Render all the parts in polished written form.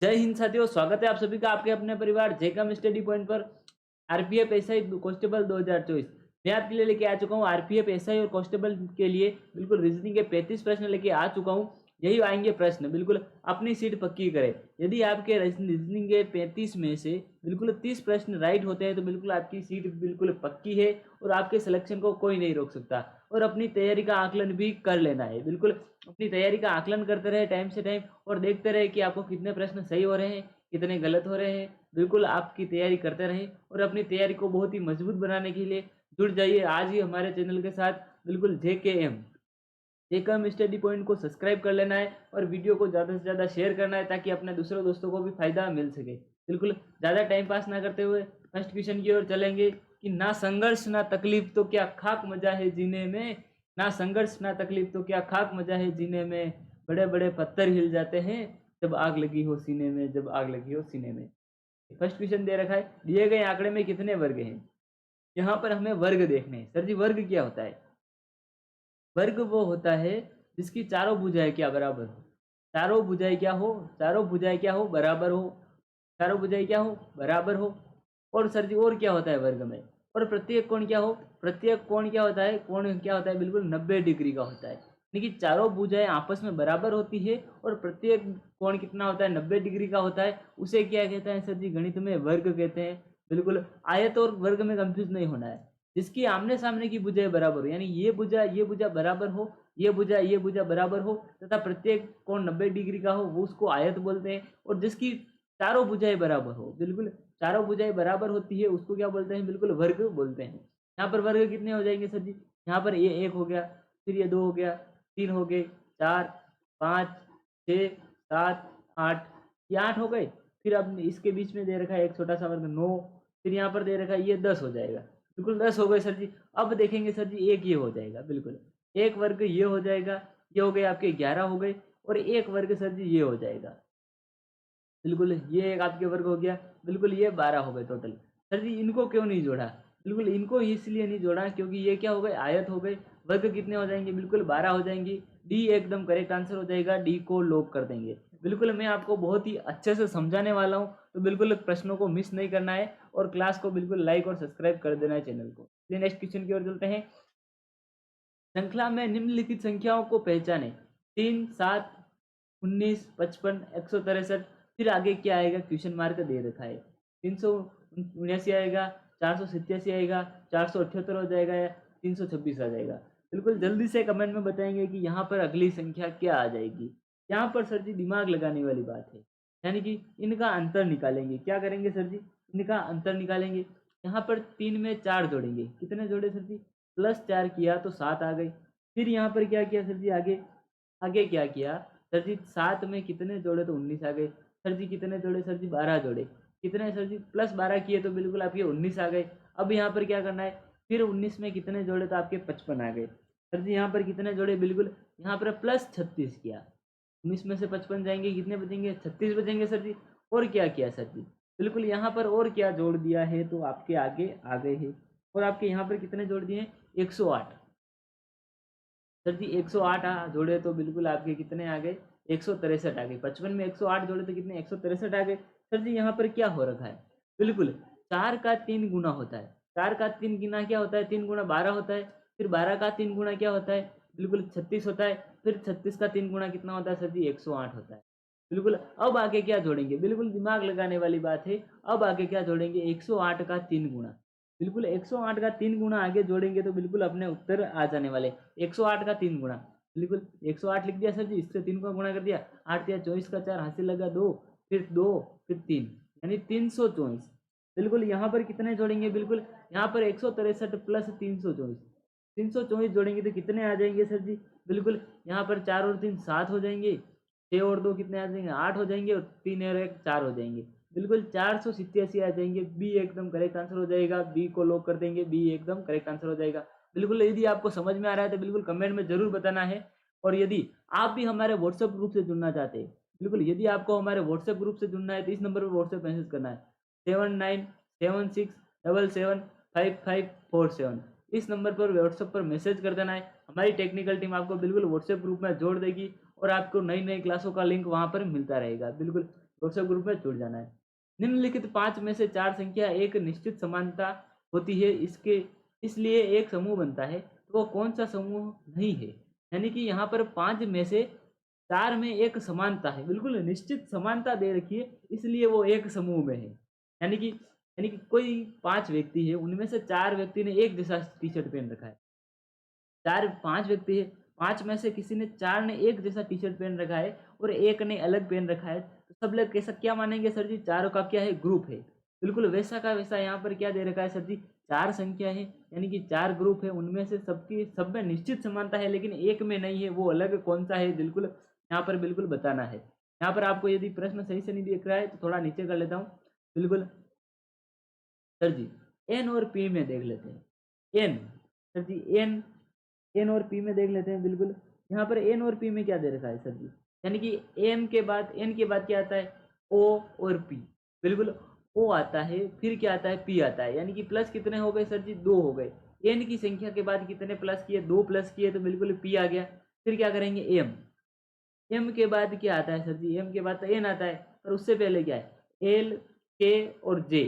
जय हिंद साथियों, स्वागत है आप सभी का आपके अपने परिवार जेकम स्टडी पॉइंट पर। आरपीएफ एसआई कांस्टेबल 2024 मैं आपके लिए लेके आ चुका हूँ। आरपीएफ एसआई और कांस्टेबल के लिए बिल्कुल रीजनिंग के 35 प्रश्न लेके आ चुका हूँ। यही आएंगे प्रश्न, बिल्कुल अपनी सीट पक्की करें। यदि आपके रीजनिंग के 35 में से बिल्कुल 30 प्रश्न राइट होते हैं तो बिल्कुल आपकी सीट बिल्कुल पक्की है और आपके सिलेक्शन को कोई नहीं रोक सकता। और अपनी तैयारी का आकलन भी कर लेना है, बिल्कुल अपनी तैयारी का आकलन करते रहे टाइम से टाइम और देखते रहे कि आपको कितने प्रश्न सही हो रहे हैं, कितने गलत हो रहे हैं। बिल्कुल आपकी तैयारी करते रहें और अपनी तैयारी को बहुत ही मजबूत बनाने के लिए जुड़ जाइए आज ही हमारे चैनल के साथ। बिल्कुल जेकेएम स्टडी पॉइंट को सब्सक्राइब कर लेना है और वीडियो को ज़्यादा से ज़्यादा शेयर करना है ताकि अपने दूसरे दोस्तों को भी फायदा मिल सके। बिल्कुल ज़्यादा टाइम पास ना करते हुए फर्स्ट क्वेश्चन की ओर चलेंगे कि ना संघर्ष ना तकलीफ तो क्या खाक मजा है जीने में। ना संघर्ष ना तकलीफ तो क्या खाक मजा है जीने में। बड़े बड़े पत्थर हिल जाते हैं जब आग लगी हो सीने में, जब आग लगी हो सीने में। फर्स्ट क्वेश्चन दे रखा है, दिए गए आंकड़े में कितने वर्ग हैं। यहाँ पर हमें वर्ग देखने हैं। सर जी वर्ग क्या होता है? वर्ग वो होता है जिसकी चारों भुजाएं क्या बराबर हो। चारों भुजाएं क्या हो? चारों भुजाएं क्या हो? बराबर हो। चारों भुजाएं क्या हो? बराबर हो। और सर जी और क्या होता है वर्ग में? और प्रत्येक कोण क्या हो? प्रत्येक कोण क्या होता है? कोण क्या होता है? बिल्कुल 90 डिग्री का होता है। यानी कि चारों भुजाएं आपस में बराबर होती है और प्रत्येक कोण कितना होता है? 90 डिग्री का होता है। उसे क्या कहते हैं सर जी? गणित में वर्ग कहते हैं। बिल्कुल आयत और वर्ग में कंफ्यूज नहीं होना है। जिसकी आमने सामने की भुजाएं बराबर हो, यानी ये भुजा बराबर हो, ये भुजा बराबर हो तथा प्रत्येक कोण 90 डिग्री का हो, वो उसको आयत बोलते हैं। और जिसकी चारों भुजाएं बराबर हो, बिल्कुल चारों भुजाएं बराबर होती है, उसको क्या बोलते हैं? बिल्कुल वर्ग बोलते हैं। यहाँ पर वर्ग कितने हो जाएंगे सर जी? यहाँ पर ये 1 हो गया, फिर ये 2 हो गया, 3 हो गए, 4, 5, 6, 7, 8, ये 8 हो गए। फिर अब इसके बीच में दे रखा है एक छोटा सा वर्ग 9, फिर यहाँ पर दे रखा है ये 10 हो जाएगा। बिल्कुल 10 हो गए सर जी। अब देखेंगे सर जी एक ये हो जाएगा, बिल्कुल एक वर्ग ये हो जाएगा। ये हो गए आपके 11 हो गए और एक वर्ग सर जी ये हो जाएगा। बिल्कुल ये एक आपके वर्ग हो गया। बिल्कुल ये 12 हो गए टोटल। सर जी इनको क्यों नहीं जोड़ा? बिल्कुल इनको इसलिए नहीं जोड़ा क्योंकि ये क्या हो गए? आयत हो गए। वर्ग कितने हो जाएंगे? बिल्कुल 12 हो जाएंगी। डी एकदम करेक्ट आंसर हो जाएगा। डी को लॉक कर देंगे। बिल्कुल मैं आपको बहुत ही अच्छे से समझाने वाला हूँ, तो बिल्कुल प्रश्नों को मिस नहीं करना है और क्लास को बिल्कुल लाइक और सब्सक्राइब कर देना है चैनल को। चलिए नेक्स्ट क्वेश्चन की ओर चलते हैं। श्रृंखला में निम्नलिखित संख्याओं को पहचाने। 3, 7, 19, 55, 163। फिर आगे क्या आएगा? क्वेश्चन मार्क दे रखा है। 379 आएगा, 487 आएगा, 478 हो जाएगा या 326 आ जाएगा। बिल्कुल जल्दी से कमेंट में बताएंगे कि यहाँ पर अगली संख्या क्या आ जाएगी। यहाँ पर सर जी दिमाग लगाने वाली बात है, यानी कि इनका अंतर निकालेंगे। क्या करेंगे सर जी? इनका अंतर निकालेंगे। यहाँ पर 3 में 4 जोड़ेंगे। कितने जोड़े सर जी? +4 किया तो 7 आ गई। फिर यहाँ पर क्या किया सर जी? आगे आगे क्या किया सर जी? 7 में कितने जोड़े तो 19 आ गए। सर जी कितने जोड़े सर जी? 12 जोड़े। कितने सर जी? +12 किए तो बिल्कुल आपके 19 आ गए। अब यहाँ पर क्या करना है? फिर 19 में कितने जोड़े तो आपके 55 आ गए। सर जी यहाँ पर कितने जोड़े? बिल्कुल यहाँ पर +36 किया। 19 में से 55 जाएंगे, कितने बचेंगे? 36 बचेंगे सर जी। और क्या किया सर जी? बिल्कुल यहाँ पर और क्या जोड़ दिया है तो आपके आगे आ गए हैं। और आपके यहाँ पर कितने जोड़ दिए हैं? 108। सर जी 108 जोड़े तो बिल्कुल आपके कितने आ गए? 163 आ गए। 55 में 108 जोड़े तो कितने? 163 आ गए। सर जी यहाँ पर क्या हो रखा है? बिल्कुल 4 का 3 गुना होता है। 4 का 3 गुना क्या होता है? 3 गुना 12 होता है। फिर 12 का 3 गुना क्या होता है? बिल्कुल 36 होता है। फिर 36 का 3 गुना कितना होता है सर जी? 108 होता है। बिल्कुल अब आगे क्या जोड़ेंगे? बिल्कुल दिमाग लगाने वाली बात है। अब आगे क्या जोड़ेंगे? 108 का 3 गुना। बिल्कुल 108 का 3 गुना आगे जोड़ेंगे तो बिल्कुल अपने उत्तर आ जाने वाले। 108 का 3 गुना, बिल्कुल 108 लिख दिया सर जी, इससे 3 को गुणा कर दिया। 8 या 24 का 4 हासिल लगा 2, फिर 2, फिर 3, यानी 324। बिल्कुल यहाँ पर कितने जोड़ेंगे? बिल्कुल यहाँ पर 163 प्लस 324। 324 जोड़ेंगे तो कितने आ जाएंगे सर जी? बिल्कुल यहाँ पर 4 और 3 7 हो जाएंगे। 6 और 2 कितने आ जाएंगे? 8 हो जाएंगे और 3 और 1 4 हो जाएंगे। बिल्कुल 487 आ जाएंगे। बी एकदम करेक्ट आंसर हो जाएगा। बी को लॉक कर देंगे। बी एकदम करेक्ट आंसर हो जाएगा। बिल्कुल यदि आपको समझ में आ रहा है तो बिल्कुल कमेंट में जरूर बताना है। और यदि आप भी हमारे व्हाट्सएप ग्रुप से जुड़ना चाहते हैं, बिल्कुल यदि आपको हमारे व्हाट्सएप ग्रुप से जुड़ना है तो इस नंबर पर व्हाट्सएप मैसेज करना है 7976775547। इस नंबर पर व्हाट्सएप पर मैसेज कर देना है। हमारी टेक्निकल टीम आपको बिल्कुल व्हाट्सएप ग्रुप में जोड़ देगी और आपको नई नई क्लासों का लिंक वहां पर मिलता रहेगा। बिल्कुल व्हाट्सएप ग्रुप में जुड़ जाना है। निम्नलिखित 5 में से 4 संख्या एक निश्चित समानता होती है, इसके इसलिए एक समूह बनता है, तो वो कौन सा समूह नहीं है? यानी कि यहाँ पर 5 में से 4 में एक समानता है, बिल्कुल निश्चित समानता दे रखी है, इसलिए वो एक समूह में है। यानी कि कोई 5 व्यक्ति है, उनमें से 4 व्यक्ति ने एक जैसा टी शर्ट पहन रखा है। 5 व्यक्ति है, 5 में से किसी ने 4 ने एक जैसा टी शर्ट पहन रखा है और एक ने अलग पहन रखा है, तो सब लोग कैसा क्या मानेंगे सर जी? चारों का क्या है? ग्रुप है। बिल्कुल वैसा का वैसा यहाँ पर क्या दे रखा है सर जी? 4 संख्या है, यानी कि 4 ग्रुप है, उनमें से सबकी सब में निश्चित समानता है, लेकिन एक में नहीं है, वो अलग कौन सा है? बिल्कुल यहाँ पर बिल्कुल बताना है। यहाँ पर आपको यदि प्रश्न सही से नहीं दिख रहा है तो थोड़ा नीचे कर लेता हूँ। बिल्कुल सर जी एन और पी में देख लेते हैं। एन सर जी एन और पी में देख लेते हैं। बिल्कुल यहाँ पर एन और पी में क्या दे रखा है सर जी? यानी कि एन के बाद क्या आता है? ओ और पी। बिल्कुल ओ आता है, फिर क्या आता है? पी आता है, यानी कि प्लस कितने हो गए सर जी? 2 हो गए। एन की संख्या के बाद कितने प्लस किए? 2 प्लस किए, तो बिल्कुल पी आ गया। फिर क्या करेंगे? एम। एम के बाद क्या आता है सर जी? एम के बाद तो एन आता है, पर उससे पहले क्या है? एल, के और जे।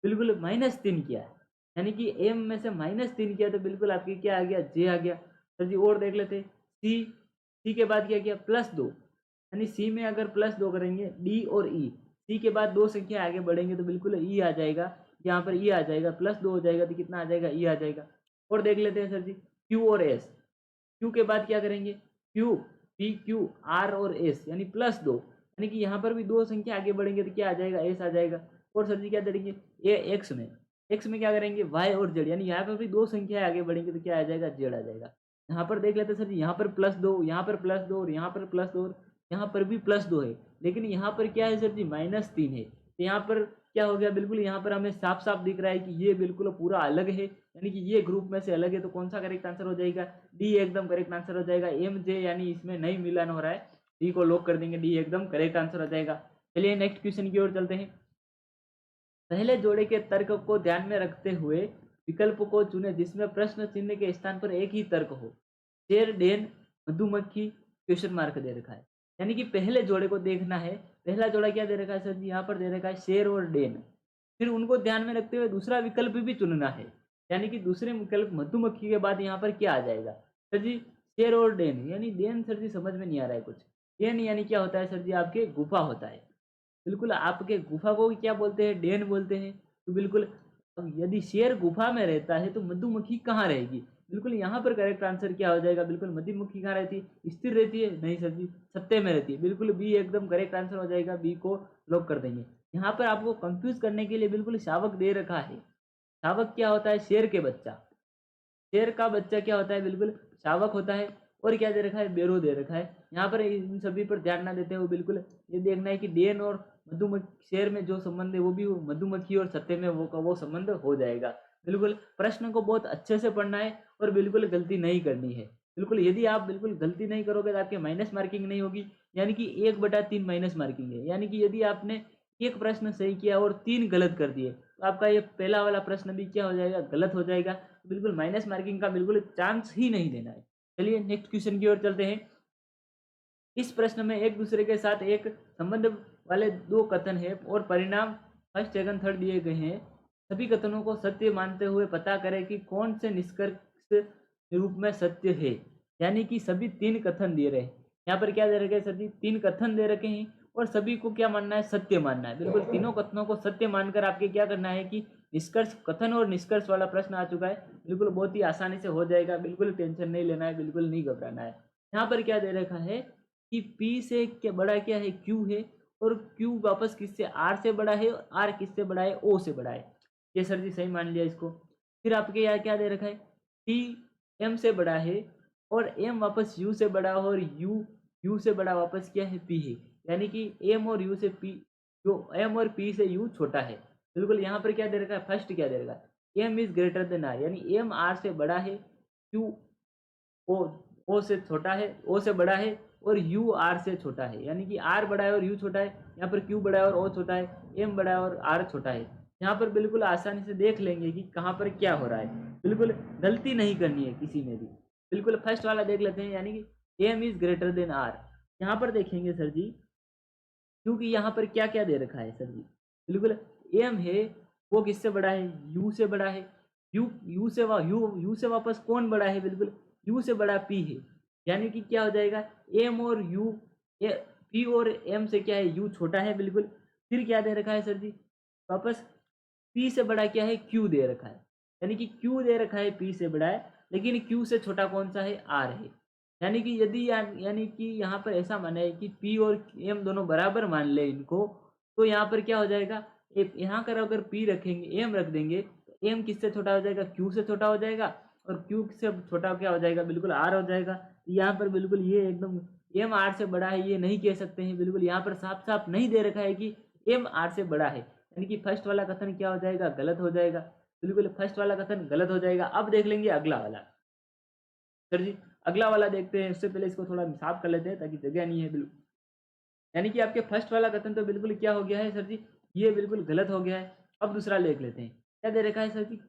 बिल्कुल -3 किया है, यानी कि एम में से -3 किया, तो बिल्कुल आपके क्या आ गया? जे आ गया। सर जी और देख लेते। सी के बाद क्या किया? +2, यानी सी में अगर +2 करेंगे, डी और ई, सी के बाद 2 संख्या आगे बढ़ेंगे तो बिल्कुल ई आ जाएगा। यहाँ पर ई आ जाएगा, +2 हो जाएगा तो कितना आ जाएगा? ई आ जाएगा। और देख लेते हैं सर जी क्यू और एस। क्यू के बाद क्या करेंगे? क्यू, पी क्यू, आर और एस, यानी +2, यानी कि यहाँ पर भी 2 संख्या आगे बढ़ेंगे तो क्या आ जाएगा? एस आ जाएगा। और सर जी क्या करेंगे? ये एक्स में क्या करेंगे? वाई और जेड, यानी यहाँ पर भी 2 संख्या आगे बढ़ेंगे तो क्या आ जाएगा? जेड आ जाएगा। यहाँ पर देख लेते हैं सर जी, यहाँ पर +2, यहाँ पर +2 और यहाँ पर +2, यहाँ पर भी +2 है, लेकिन यहाँ पर क्या है सर जी? -3 है। तो यहाँ पर क्या हो गया? बिल्कुल यहाँ पर हमें साफ साफ दिख रहा है कि ये बिल्कुल पूरा अलग है, यानी कि ये ग्रुप में से अलग है, तो कौन सा करेक्ट आंसर हो जाएगा? डी एकदम करेक्ट आंसर हो जाएगा। एम जे यानी इसमें नहीं मिलान हो रहा है, डी को लॉक कर देंगे, डी एकदम करेक्ट आंसर हो जाएगा। चलिए नेक्स्ट क्वेश्चन की ओर चलते हैं। पहले जोड़े के तर्क को ध्यान में रखते हुए विकल्प को चुने जिसमें प्रश्न चिन्ह के स्थान पर एक ही तर्क हो। शेर, डेन, मधुमक्खी, क्वेश्चन मार्क दे रखा है, यानी कि पहले जोड़े को देखना है। पहला जोड़ा क्या दे रखा है सर जी? यहाँ पर दे रखा है शेर और डेन। फिर उनको ध्यान में रखते हुए दूसरा विकल्प भी चुनना है, यानी कि दूसरे विकल्प मधुमक्खी के बाद यहाँ पर क्या आ जाएगा सर जी? शेर और डेन, यानी डेन सर जी समझ में नहीं आ रहा है कुछ। डेन यानी क्या होता है सर जी? आपके गुफा होता है। बिल्कुल आपके गुफा को क्या बोलते हैं? डेन बोलते हैं। तो बिल्कुल अब यदि शेर गुफा में रहता है तो मधुमक्खी कहाँ रहेगी? बिल्कुल यहाँ पर करेक्ट आंसर क्या हो जाएगा? बिल्कुल मधुमक्खी कहाँ रहती है? स्थिर रहती है? नहीं सर जी, सत्ते में रहती है। बिल्कुल बी एकदम करेक्ट आंसर हो जाएगा, बी को लॉक कर देंगे। यहाँ पर आपको कंफ्यूज करने के लिए बिल्कुल शावक दे रखा है। शावक क्या होता है? शेर के बच्चा। शेर का बच्चा क्या होता है? बिल्कुल शावक होता है। और क्या दे रखा है? बेरो दे रखा है। यहाँ पर इन सभी पर ध्यान ना देते हुए बिल्कुल ये देखना है कि डेन और मधुमक्खी, शेर में जो संबंध है वो भी मधुमक्खी और सत्ते में वो संबंध हो जाएगा। बिल्कुल प्रश्न को बहुत अच्छे से पढ़ना है और बिल्कुल गलती नहीं करनी है। बिल्कुल यदि आप बिल्कुल गलती नहीं करोगे तो आपके माइनस मार्किंग नहीं होगी, यानी कि 1/3 माइनस मार्किंग है। यानी कि यदि आपने एक प्रश्न सही किया और 3 गलत कर दिए तो आपका ये पहला वाला प्रश्न भी क्या हो जाएगा? गलत हो जाएगा। बिल्कुल माइनस मार्किंग का बिल्कुल चांस ही नहीं देना है। चलिए नेक्स्ट क्वेश्चन की ओर चलते हैं। इस प्रश्न में एक दूसरे के साथ एक संबंध वाले 2 कथन है और परिणाम फर्स्ट, सेकंड, थर्ड दिए गए हैं। सभी कथनों को सत्य मानते हुए पता करें कि कौन से निष्कर्ष रूप में सत्य है। यानी कि सभी 3 कथन दिए रहे हैं। यहाँ पर क्या दे रखे हैं सर जी? 3 कथन दे रखे हैं और सभी को क्या मानना है? सत्य मानना है। बिल्कुल तीनों कथनों को सत्य मानकर आपके क्या करना है कि निष्कर्ष, कथन और निष्कर्ष वाला प्रश्न आ चुका है। बिल्कुल बहुत ही आसानी से हो जाएगा, बिल्कुल टेंशन नहीं लेना है, बिल्कुल नहीं घबराना है। यहाँ पर क्या दे रखा है कि P से क्या बड़ा क्या है? Q है, और Q वापस किससे? R से बड़ा है, और R किससे बड़ा है? O से बड़ा है। ये सर जी सही मान लिया इसको। फिर आपके यहाँ क्या दे रखा है? T M से बड़ा है और M वापस U से बड़ा है, और U से बड़ा वापस क्या है? P है। यानी कि M और U से P, जो M और P से U छोटा है। बिल्कुल यहाँ पर क्या दे रखा है? फर्स्ट क्या दे रखा है? M is greater then R, यानी M R से बड़ा है, Q ओ से छोटा है, ओ से बड़ा है, और यू आर से छोटा है। यानी कि आर बड़ा है और यू छोटा है। यहाँ पर क्यू बड़ा है और ओ छोटा है, एम बड़ा है और आर छोटा है। यहाँ पर बिल्कुल आसानी से देख लेंगे कि कहाँ पर क्या हो रहा है। बिल्कुल गलती नहीं करनी है किसी में भी। बिल्कुल फर्स्ट वाला देख लेते हैं, यानी कि M is greater than R. यहाँ पर देखेंगे सर जी, क्योंकि यहाँ पर क्या क्या दे रखा है सर जी, बिल्कुल एम है वो किससे बड़ा है, यू से बड़ा है। यू से वापस कौन बड़ा है, बिल्कुल यू से बड़ा पी है। यानी कि क्या हो जाएगा, एम और यू, पी और एम से क्या है, यू छोटा है बिल्कुल। फिर क्या दे रखा है सर जी, वापस पी से बड़ा क्या है, क्यू दे रखा है। यानी कि क्यू दे रखा है पी से बड़ा है, लेकिन क्यू से छोटा कौन सा है, आर है। यानी कि यदि यानी कि यहाँ पर ऐसा माना है कि पी और एम दोनों बराबर मान ले इनको, तो यहाँ पर क्या हो जाएगा, एक यहाँ कर अगर पी रखेंगे, एम रख देंगे, तो एम किससे छोटा हो जाएगा, क्यू से छोटा हो जाएगा। और क्यू से छोटा क्या हो जाएगा, बिल्कुल आर हो जाएगा। यहाँ पर बिल्कुल ये एकदम एम आर से बड़ा है ये नहीं कह सकते हैं, बिल्कुल यहाँ पर साफ साफ नहीं दे रखा है कि एम आर से बड़ा है। यानी कि फर्स्ट वाला कथन क्या हो जाएगा, गलत हो जाएगा। बिल्कुल फर्स्ट वाला कथन गलत हो जाएगा। अब देख लेंगे अगला वाला। सर जी अगला वाला देखते हैं, उससे पहले इसको थोड़ा साफ कर लेते हैं ताकि जगह नहीं है बिल्कुल। यानी कि आपके फर्स्ट वाला कथन तो बिल्कुल क्या हो गया है सर जी, ये बिल्कुल गलत हो गया है। अब दूसरा देख लेते हैं, क्या दे रखा है सर जी,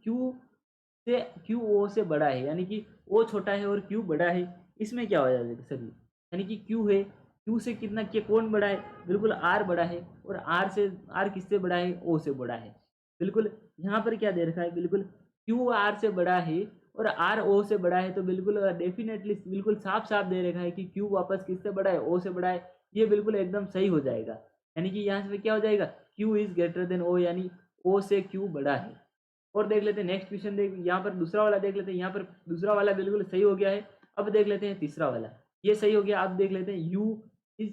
क्यू ओ से बड़ा है, यानी कि ओ छोटा है और क्यू बड़ा है। इसमें क्या हो जाएगा सर जी, यानी कि क्यू है, क्यू से कितना के कौन बड़ा है, बिल्कुल आर बड़ा है। और आर किससे बड़ा है, ओ से बड़ा है। बिल्कुल यहाँ पर क्या दे रखा है, बिल्कुल क्यू आर से बड़ा है और आर ओ से बड़ा है, तो बिल्कुल डेफिनेटली बिल्कुल साफ साफ दे रखा है कि क्यू वापस किससे बड़ा है, ओ से बड़ा है। ये बिल्कुल एकदम सही हो जाएगा। यानी कि यहाँ से क्या हो जाएगा, क्यू इज ग्रेटर देन ओ, यानी ओ से क्यू बड़ा है। और देख लेते हैं नेक्स्ट क्वेश्चन, देख यहाँ पर दूसरा वाला देख लेते हैं। यहाँ पर दूसरा वाला बिल्कुल सही हो गया है। अब देख लेते हैं तीसरा वाला, ये सही हो गया। अब देख लेते हैं U is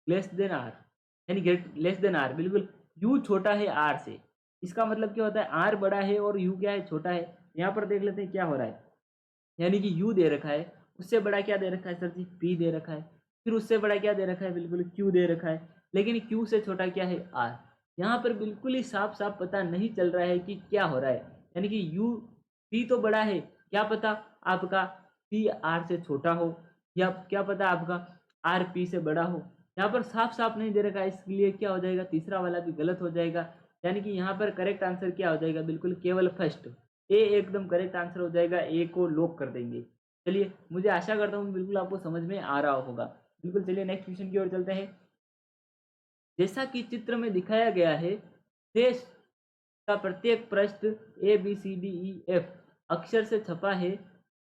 less than R, यानी ग्रेट लेस देन आर, बिल्कुल यू छोटा है आर से। इसका मतलब क्या होता है, आर बड़ा है और यू क्या है, छोटा है। यहाँ पर देख लेते हैं क्या हो रहा है, यानी कि यू दे रखा है, उससे बड़ा क्या दे रखा है सर जी, पी दे रखा है। फिर उससे बड़ा क्या दे रखा है, बिल्कुल क्यू दे रखा है। लेकिन क्यू से छोटा क्या है, आर। यहाँ पर बिल्कुल ही साफ साफ पता नहीं चल रहा है कि क्या हो रहा है। यानी कि यू पी तो बड़ा है, क्या पता आपका पी आर से छोटा हो, या क्या पता आपका आर पी से बड़ा हो। यहाँ पर साफ साफ नहीं दे रखा है, इसलिए क्या हो जाएगा, तीसरा वाला भी गलत हो जाएगा। यानी कि यहाँ पर करेक्ट आंसर क्या हो जाएगा, बिल्कुल केवल फर्स्ट ए एकदम करेक्ट आंसर हो जाएगा। ए को लॉक कर देंगे। चलिए मुझे आशा करता हूँ बिल्कुल आपको समझ में आ रहा होगा। बिल्कुल चलिए नेक्स्ट क्वेश्चन की ओर चलते हैं। जैसा कि चित्र में दिखाया गया है, देश का प्रत्येक पृष्ठ A B C D E F अक्षर से छपा है।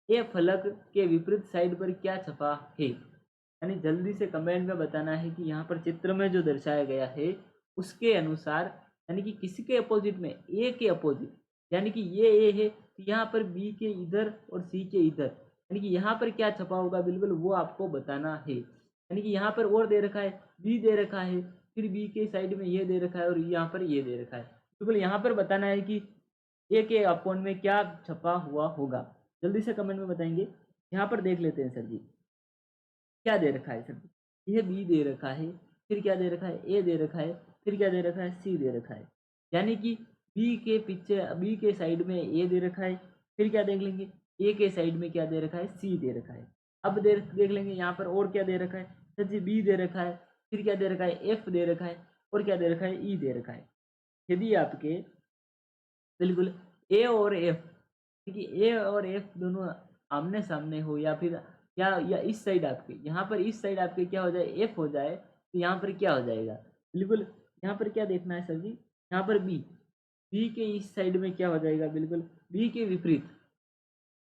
ए फलक के विपरीत साइड पर क्या छपा है। यानी जल्दी से कमेंट में बताना है कि यहाँ पर चित्र में जो दर्शाया गया है उसके अनुसार, यानी कि किसी के अपोजिट में, ए के अपोजिट, यानी कि ये ए है तो यहाँ पर बी के इधर और सी के इधर, यानी कि यहाँ पर क्या छपा होगा, बिल्कुल वो आपको बताना है। यानी कि यहाँ पर और दे रखा है, बी दे रखा है, फिर बी के साइड में ये दे रखा है और यहाँ पर ये दे रखा है। बिल्कुल यहाँ पर बताना है कि ए के अपोन में क्या छपा हुआ होगा। जल्दी से कमेंट में बताएंगे। यहाँ पर देख लेते हैं सर जी क्या दे रखा है सर जी, ये बी दे रखा है, फिर क्या दे रखा है, ए दे रखा है, फिर क्या दे रखा है, सी दे रखा है। यानी कि बी के पीछे, बी के साइड में ए दे रखा है, फिर क्या देख लेंगे, ए के साइड में क्या दे रखा है, सी दे रखा है। अब देख लेंगे यहाँ पर और क्या दे रखा है सर जी, बी दे रखा है, फिर क्या दे रखा है, एफ दे रखा है, और क्या दे रखा है, ई दे रखा है। यदि आपके बिल्कुल ए और एफ, देखिए ए और एफ दोनों आमने सामने हो, या फिर या इस साइड आपके, यहाँ पर इस साइड आपके क्या हो जाए, एफ हो जाए, तो यहाँ पर क्या हो जाएगा, बिल्कुल यहाँ पर क्या देखना है सर जी, यहाँ पर बी, बी के इस साइड में क्या हो जाएगा, बिल्कुल बी के विपरीत,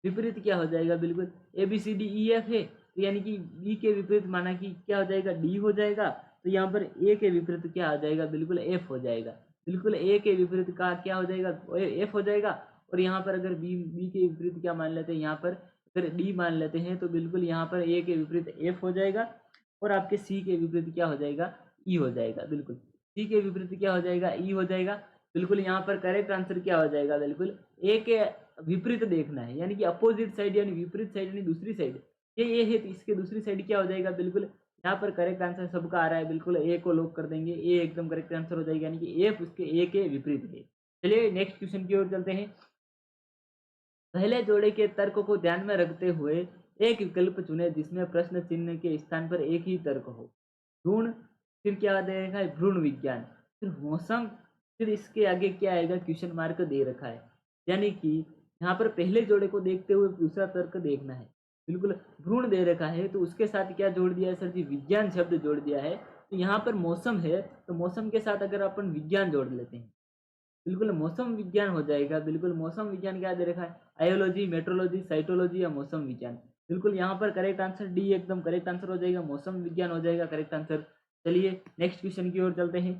विपरीत क्या हो जाएगा, बिल्कुल A B C D E F है, तो यानी कि बी के विपरीत माना कि क्या हो जाएगा, डी हो जाएगा। तो यहाँ पर ए के विपरीत क्या हो जाएगा, बिल्कुल एफ हो जाएगा। बिल्कुल ए के विपरीत का क्या हो जाएगा, एफ हो जाएगा। और यहाँ पर अगर बी के विपरीत क्या मान लेते हैं, यहाँ पर अगर डी मान लेते हैं, तो बिल्कुल यहाँ पर ए के विपरीत एफ हो जाएगा। और आपके सी के विपरीत क्या हो जाएगा, ई हो जाएगा। बिल्कुल सी के विपरीत क्या हो जाएगा, ई हो जाएगा। बिल्कुल यहाँ पर करेक्ट आंसर क्या हो जाएगा, बिल्कुल ए के विपरीत देखना है, यानी कि अपोजिट साइड, यानी विपरीत साइड, यानी दूसरी साइड। ये है तो इसके दूसरी साइड क्या हो जाएगा, बिल्कुल यहाँ पर करेक्ट आंसर सबका आ रहा है, बिल्कुल ए को लॉक कर देंगे। ए एकदम करेक्ट आंसर हो जाएगा, यानी कि एफ उसके ए के विपरीत है। चलिए नेक्स्ट क्वेश्चन की ओर चलते हैं। पहले जोड़े के तर्क को ध्यान में रखते हुए एक विकल्प चुने जिसमें प्रश्न चिन्ह के स्थान पर एक ही तर्क हो। भ्रूण, फिर क्या देगा है, भ्रूण विज्ञान, फिर मौसम, फिर इसके आगे क्या आएगा, क्वेश्चन मार्क दे रखा है। यानी कि यहाँ पर पहले जोड़े को देखते हुए दूसरा तर्क देखना है। बिल्कुल भ्रूण दे रखा है तो उसके साथ क्या जोड़ दिया है सर जी, विज्ञान शब्द जोड़ दिया है। तो यहाँ पर मौसम है, तो मौसम के साथ अगर अपन विज्ञान जोड़ लेते हैं, बिल्कुल मौसम विज्ञान हो जाएगा। बिल्कुल मौसम विज्ञान क्या दे रखा है, आयोलॉजी, मेट्रोलॉजी, साइटोलॉजी या मौसम विज्ञान। बिल्कुल यहाँ पर करेक्ट आंसर डी एकदम करेक्ट आंसर हो जाएगा, मौसम विज्ञान हो जाएगा करेक्ट आंसर। चलिए नेक्स्ट क्वेश्चन की ओर चलते हैं।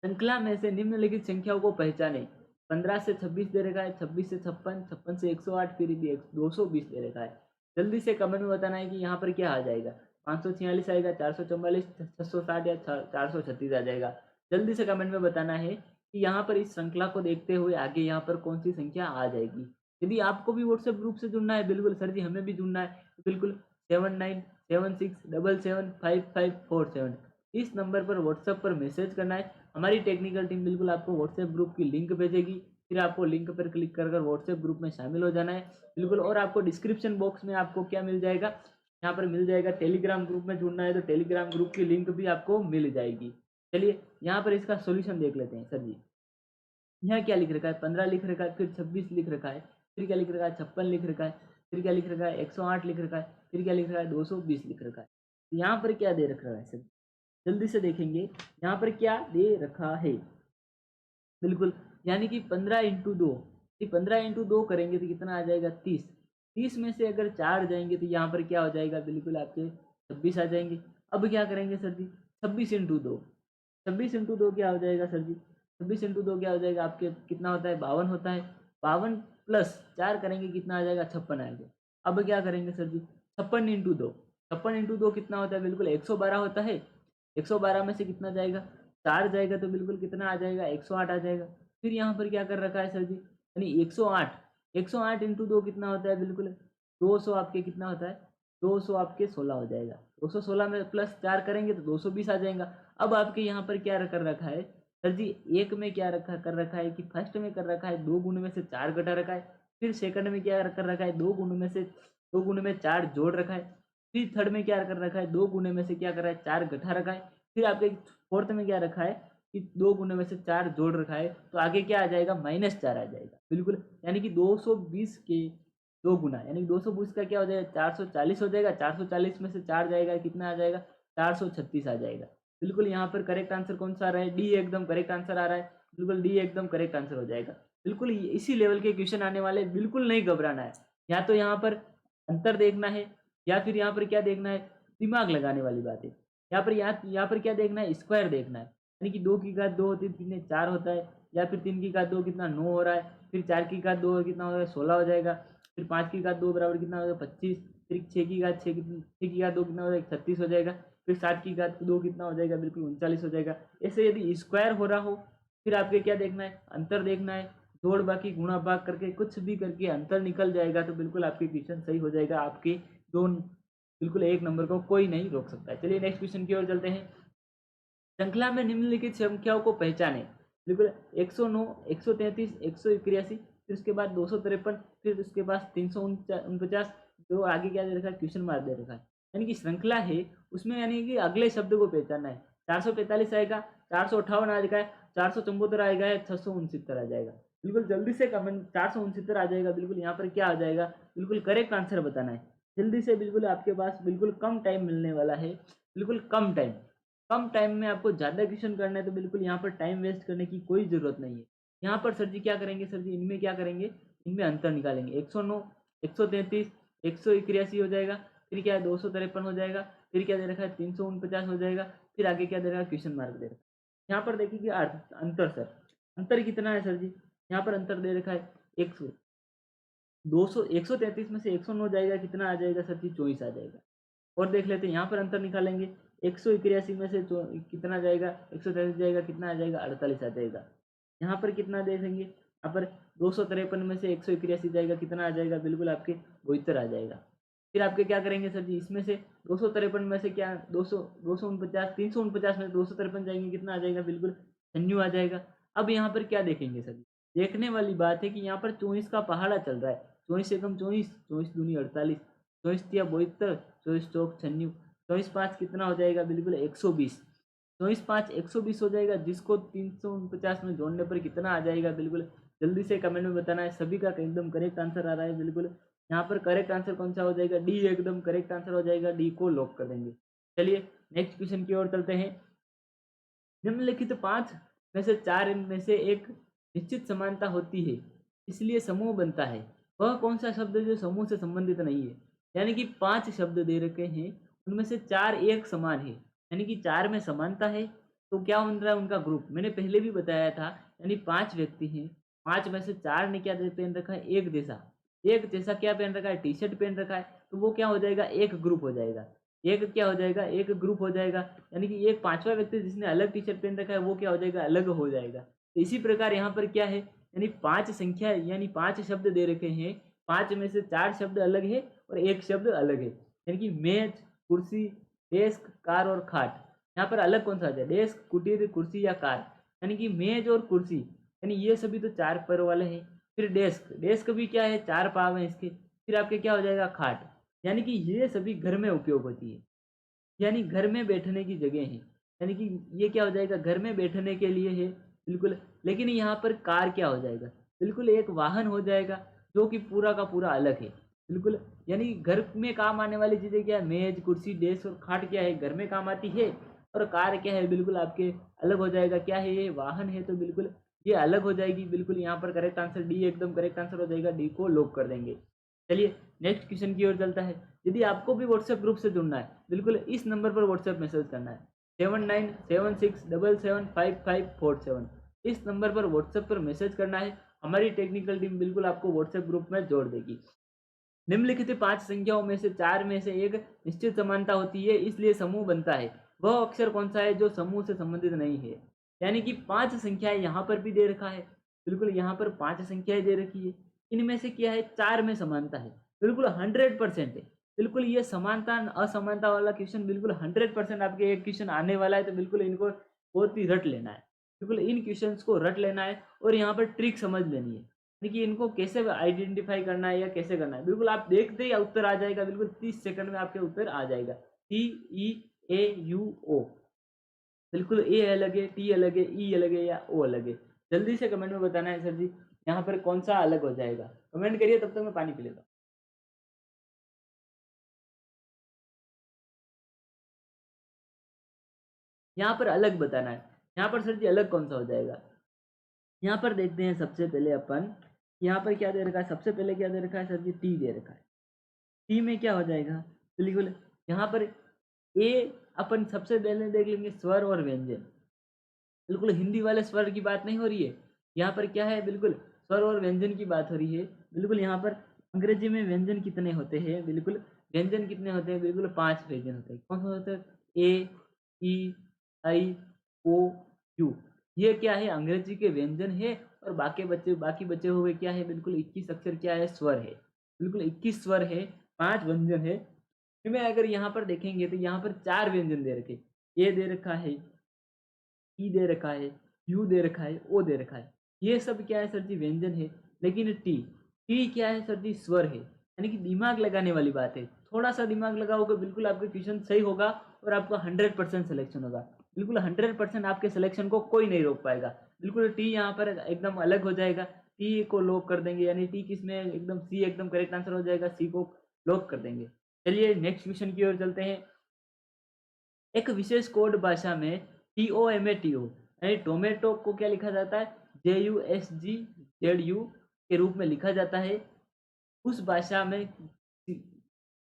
श्रृंखला में से निम्नलिखित संख्याओं को पहचाने। 15 से 26 दे रखा है, 26 से 56, 56 से 108, फिर भी 220 दे रखा है। जल्दी से कमेंट में बताना है कि यहाँ पर क्या आ जाएगा। 546 आएगा, 444, 660 या 436 आ जाएगा। जल्दी से कमेंट में बताना है कि यहाँ पर इस श्रृंखला को देखते हुए आगे यहाँ पर कौन सी संख्या आ जाएगी। यदि आपको भी व्हाट्सएप ग्रुप से जुड़ना है, बिल्कुल सर जी हमें भी जुड़ना है, तो बिल्कुल 7976775547 इस नंबर पर व्हाट्सएप पर मैसेज करना है। हमारी टेक्निकल टीम बिल्कुल आपको व्हाट्सएप ग्रुप की लिंक भेजेगी, फिर आपको लिंक पर क्लिक कर व्हाट्सएप ग्रुप में शामिल हो जाना है। बिल्कुल, और आपको डिस्क्रिप्शन बॉक्स में आपको क्या मिल जाएगा, यहाँ पर मिल जाएगा टेलीग्राम ग्रुप में जुड़ना है, तो टेलीग्राम ग्रुप की लिंक भी आपको मिल जाएगी। चलिए यहाँ पर इसका सोल्यूशन देख लेते हैं। सर जी यहाँ क्या लिख रखा है, 15 लिख रखा है, फिर 26 लिख रखा है, फिर क्या लिख रखा है, 56 लिख रखा है, फिर क्या लिख रखा है, 108 लिख रखा है, फिर क्या लिख रखा है, 220 लिख रखा है। तो यहाँ पर क्या दे रखा है सर, जल्दी से देखेंगे यहाँ पर क्या दे रखा है। बिल्कुल, यानी कि 15 इंटू 2, 15 इंटू 2 करेंगे तो कितना आ जाएगा, 30। 30 में से अगर 4 जाएंगे तो यहाँ पर क्या हो जाएगा, बिल्कुल आपके 26 आ जाएंगे। अब क्या करेंगे सर जी, 26 इंटू 2, 26 इंटू 2 क्या हो जाएगा सर जी, 26 इंटू 2 क्या हो जाएगा आपके, कितना होता है, 52 होता है। 52 प्लस 4 करेंगे कितना आ जाएगा, 56 आएगा। अब क्या करेंगे सर जी, 56 इंटू 2, 56 इंटू 2 कितना होता है, बिल्कुल 112 होता है। 112 में से कितना जाएगा, 4 जाएगा, तो बिल्कुल कितना आ जाएगा, 108 आ जाएगा। फिर यहाँ पर क्या कर रखा है सर जी, यानी 108, 108 इंटू 2 कितना होता है, बिल्कुल 200 आपके कितना होता है, 200 आपके 16 हो जाएगा। 216 में प्लस 4 करेंगे तो 220 आ जाएगा। अब आपके यहाँ पर क्या कर रखा है सर जी, एक में क्या कर रखा है कि फर्स्ट में कर रखा है 2 गुण में से 4 घटा रखा है। फिर सेकंड में क्या कर रखा है, 2 गुण में 4 जोड़ रखा है। फिर थर्ड में क्या कर रखा है, 2 गुने में से क्या कर रहा है, 4 घटा रखा है। फिर आपके फोर्थ में क्या रखा है कि 2 गुने में से 4 जोड़ रखा है, तो आगे क्या आ जाएगा, -4 आ जाएगा। बिल्कुल, यानी कि 220 के 2 गुना, यानी 220 का क्या हो जाएगा, 440 हो जाएगा। 440 में से 4 जाएगा, कितना आ जाएगा, 436 आ जाएगा। बिल्कुल यहाँ पर करेक्ट आंसर कौन सा आ रहा है, डी एकदम करेक्ट आंसर आ रहा है। बिल्कुल डी एकदम करेक्ट आंसर हो जाएगा। बिल्कुल इसी लेवल के क्वेश्चन आने वाले, बिल्कुल नहीं घबराना है। या तो यहाँ पर अंतर देखना है, या फिर यहाँ पर क्या देखना है, दिमाग लगाने वाली बात है। यहाँ पर क्या देखना है, स्क्वायर देखना है, यानी कि 2 की घात 2 होती है, 3 4 होता है, या फिर 3 की घात 2 कितना 9 हो रहा है, फिर 4 की घात 2 कितना हो रहा है, 16 हो जाएगा, फिर 5 की घात 2 बराबर कितना हो जाएगा, 25, फिर 6 की घात 2 कितना हो जाएगा, 36 हो जाएगा, फिर 7 की घात 2 कितना हो जाएगा, बिल्कुल 39 हो जाएगा। ऐसे यदि स्क्वायर हो रहा हो, फिर आपके क्या देखना है, अंतर देखना है, जोड़ बाकी गुणा भाग करके कुछ भी करके अंतर निकल जाएगा, तो बिल्कुल आपके क्वेश्चन सही हो जाएगा। आपके दो बिल्कुल एक नंबर को कोई नहीं रोक सकता है। चलिए नेक्स्ट क्वेश्चन की ओर चलते हैं। श्रृंखला में निम्नलिखित संख्याओं को पहचाने। बिल्कुल 109, 133, 181, फिर उसके बाद 253, फिर उसके बाद 349, जो आगे क्या दे रखा है, क्वेश्चन मार्क दे रखा है। यानी कि श्रृंखला है उसमें, यानी कि अगले शब्द को पहचानना है। 445 आएगा, 458 आ जाएगा, 474 आएगा, 669 आ जाएगा। बिल्कुल जल्दी से कमेंट, 469 आ जाएगा। बिल्कुल यहाँ पर क्या आ जाएगा, बिल्कुल करेक्ट आंसर बताना है जल्दी से। बिल्कुल आपके पास बिल्कुल कम टाइम मिलने वाला है, बिल्कुल कम टाइम में आपको ज़्यादा क्वेश्चन करना है, तो बिल्कुल यहाँ पर टाइम वेस्ट करने की कोई ज़रूरत नहीं है। यहाँ पर सर जी क्या करेंगे, सर जी इनमें क्या करेंगे, इनमें अंतर निकालेंगे। 109, 133, 181 हो जाएगा, फिर क्या है 253 हो जाएगा, फिर क्या दे रखा है 349 हो जाएगा, फिर आगे क्या दे रखा है, क्वेश्चन मार्क दे रखा है। यहाँ पर देखिए अंतर, सर अंतर कितना है सर जी, यहाँ पर अंतर दे रखा है 133 में से 109 जाएगा, कितना आ जाएगा सर जी, 24 आ जाएगा। और देख लेते हैं यहाँ पर अंतर निकालेंगे, 181 में से कितना जाएगा, 133 जाएगा, कितना आ जाएगा, 48 आ जाएगा। यहाँ पर कितना देखेंगे, यहाँ पर 253 में से 181 जाएगा, कितना आ जाएगा, बिल्कुल आपके 72 आ जाएगा। फिर आपके क्या करेंगे सर जी, इसमें से 253 में से क्या 249, 349 में 253 जाएंगे, कितना आ जाएगा, बिल्कुल 96 आ जाएगा। अब यहाँ पर क्या देखेंगे सर जी, देखने वाली बात है कि यहाँ पर 24 का पहाड़ा चल रहा है। 24 एकम 24, 24 दूनी 48, 24 तिया 72, 24 चौक 96, 24 5 कितना हो जाएगा, बिल्कुल 120। 24 5 120 हो जाएगा, जिसको 349 में जोड़ने पर कितना आ जाएगा, बिल्कुल जल्दी से कमेंट में बताना है। सभी का एकदम करेक्ट आंसर आ रहा है। बिल्कुल यहाँ पर करेक्ट आंसर कौन सा हो जाएगा, डी एकदम करेक्ट आंसर हो जाएगा, डी को लॉक कर देंगे। चलिए नेक्स्ट क्वेश्चन की ओर चलते हैं। निम्नलिखित 5 में से 4 में से एक निश्चित समानता होती है, इसलिए समूह बनता है। वह कौन सा शब्द जो समूह से संबंधित नहीं है? यानी कि 5 शब्द दे रखे हैं, उनमें से 4 एक समान है, यानी कि 4 में समानता है। तो क्या बन रहा है उनका ग्रुप? मैंने पहले भी बताया था, यानी 5 व्यक्ति हैं, 5 में से 4 ने क्या पहन रखा है? एक जैसा क्या पहन रखा है? टी शर्ट पहन रखा है। तो वो क्या हो जाएगा? एक ग्रुप हो जाएगा। एक क्या हो जाएगा? एक ग्रुप हो जाएगा। यानी कि एक पांचवा व्यक्ति जिसने अलग टी शर्ट पहन रखा है वो क्या हो जाएगा? अलग हो जाएगा। तो इसी प्रकार यहाँ पर क्या है, यानी 5 संख्या यानी 5 शब्द दे रखे हैं, 5 में से 4 शब्द अलग है और एक शब्द अलग है। यानी कि मेज, कुर्सी, डेस्क, कार और खाट। यहाँ पर अलग कौन सा आ जाए? डेस्क, कुटीर, कुर्सी या कार। यानी कि मेज और कुर्सी, यानी ये सभी तो 4 पैर वाले हैं। फिर डेस्क, डेस्क भी क्या है? 4 पाव है इसके। फिर आपके क्या हो जाएगा? खाट। यानी कि ये सभी घर में उपयोग होती है, यानी घर में बैठने की जगह है। यानी कि ये क्या हो जाएगा? घर में बैठने के लिए है, बिल्कुल। लेकिन यहाँ पर कार क्या हो जाएगा? बिल्कुल एक वाहन हो जाएगा, जो कि पूरा का पूरा अलग है, बिल्कुल। यानी घर में काम आने वाली चीज़ें क्या है? मेज, कुर्सी, डेस्क और खाट क्या है? घर में काम आती है। और कार क्या है? बिल्कुल आपके अलग हो जाएगा। क्या है ये? वाहन है, तो बिल्कुल ये अलग हो जाएगी। बिल्कुल यहाँ पर करेक्ट आंसर डी एकदम करेक्ट आंसर हो जाएगा। डी को लॉक कर देंगे। चलिए नेक्स्ट क्वेश्चन की ओर चलता है। यदि आपको भी व्हाट्सएप ग्रुप से जुड़ना है, बिल्कुल इस नंबर पर व्हाट्सएप मैसेज करना है 7976775547। इस नंबर पर व्हाट्सएप पर मैसेज करना है। हमारी टेक्निकल टीम बिल्कुल आपको व्हाट्सएप ग्रुप में जोड़ देगी। निम्नलिखित 5 संख्याओं में से 4 में से एक निश्चित समानता होती है, इसलिए समूह बनता है। वह अक्षर कौन सा है जो समूह से संबंधित नहीं है? यानी कि 5 संख्याएं यहाँ पर भी दे रखा है, बिल्कुल यहाँ पर 5 संख्याएं दे रखी है। इनमें से क्या है? 4 में समानता है, बिल्कुल 100% है। बिल्कुल ये समानता असमानता वाला क्वेश्चन बिल्कुल 100% आपके एक क्वेश्चन आने वाला है, तो बिल्कुल इनको बहुत ही रट लेना है। बिल्कुल इन क्वेश्चंस को रट लेना है और यहाँ पर ट्रिक समझ लेनी है। देखिए इनको कैसे आइडेंटिफाई करना है या कैसे करना है, बिल्कुल आप देखते ही उत्तर आ जाएगा। बिल्कुल 30 सेकंड में आपके उत्तर आ जाएगा। TEAUO, बिल्कुल ए अलग है, टी अलग है, ई अलग है या ओ अलग है? जल्दी से कमेंट में बताना है सर जी, यहाँ पर कौन सा अलग हो जाएगा। कमेंट करिए, तब तक मैं पानी पी लेता हूँ। यहाँ पर अलग बताना है। यहाँ पर सर जी अलग कौन सा हो जाएगा? यहाँ पर देखते हैं सबसे पहले अपन, यहाँ पर क्या दे रखा है? सबसे पहले क्या दे रखा है सर जी? टी दे रखा है। टी में क्या हो जाएगा? बिल्कुल यहाँ पर ए, अपन सबसे पहले देख लेंगे स्वर और व्यंजन। बिल्कुल हिंदी वाले स्वर की बात नहीं हो रही है, यहाँ पर क्या है? बिल्कुल स्वर और व्यंजन की बात हो रही है। बिल्कुल यहाँ पर अंग्रेजी में व्यंजन कितने होते हैं? बिल्कुल व्यंजन कितने होते हैं? बिल्कुल 5 व्यंजन होते हैं। कौन सा होता है? ए, ई, आई, ओ, यू। ये क्या है? अंग्रेजी के व्यंजन है। और बाकी बचे हुए क्या है? बिल्कुल 21 अक्षर क्या है? स्वर है। बिल्कुल 21 स्वर है, 5 व्यंजन है। में अगर यहाँ पर देखेंगे तो यहाँ पर 4 व्यंजन दे रखे, ए दे रखा है, ई दे रखा है, यू दे रखा है, ओ दे रखा है। ये सब क्या है सर जी? व्यंजन है। लेकिन टी, टी क्या है सर जी? स्वर है। यानी कि दिमाग लगाने वाली बात है। थोड़ा सा दिमाग लगाओगे बिल्कुल आपका क्वेश्चन सही होगा और आपका 100% सिलेक्शन होगा। बिल्कुल 100% आपके सिलेक्शन को कोई नहीं रोक पाएगा। बिल्कुल टी यहाँ पर एकदम अलग हो जाएगा। टी को लॉक कर देंगे, यानी टी किसमें? एकदम सी एकदम करेक्ट आंसर हो जाएगा। सी को लॉक कर देंगे। चलिए नेक्स्ट क्वेश्चन की ओर चलते हैं। एक विशेष कोड भाषा में TOMATO यानी टोमेटो को क्या लिखा जाता है? JUSGZU के रूप में लिखा जाता है। उस भाषा में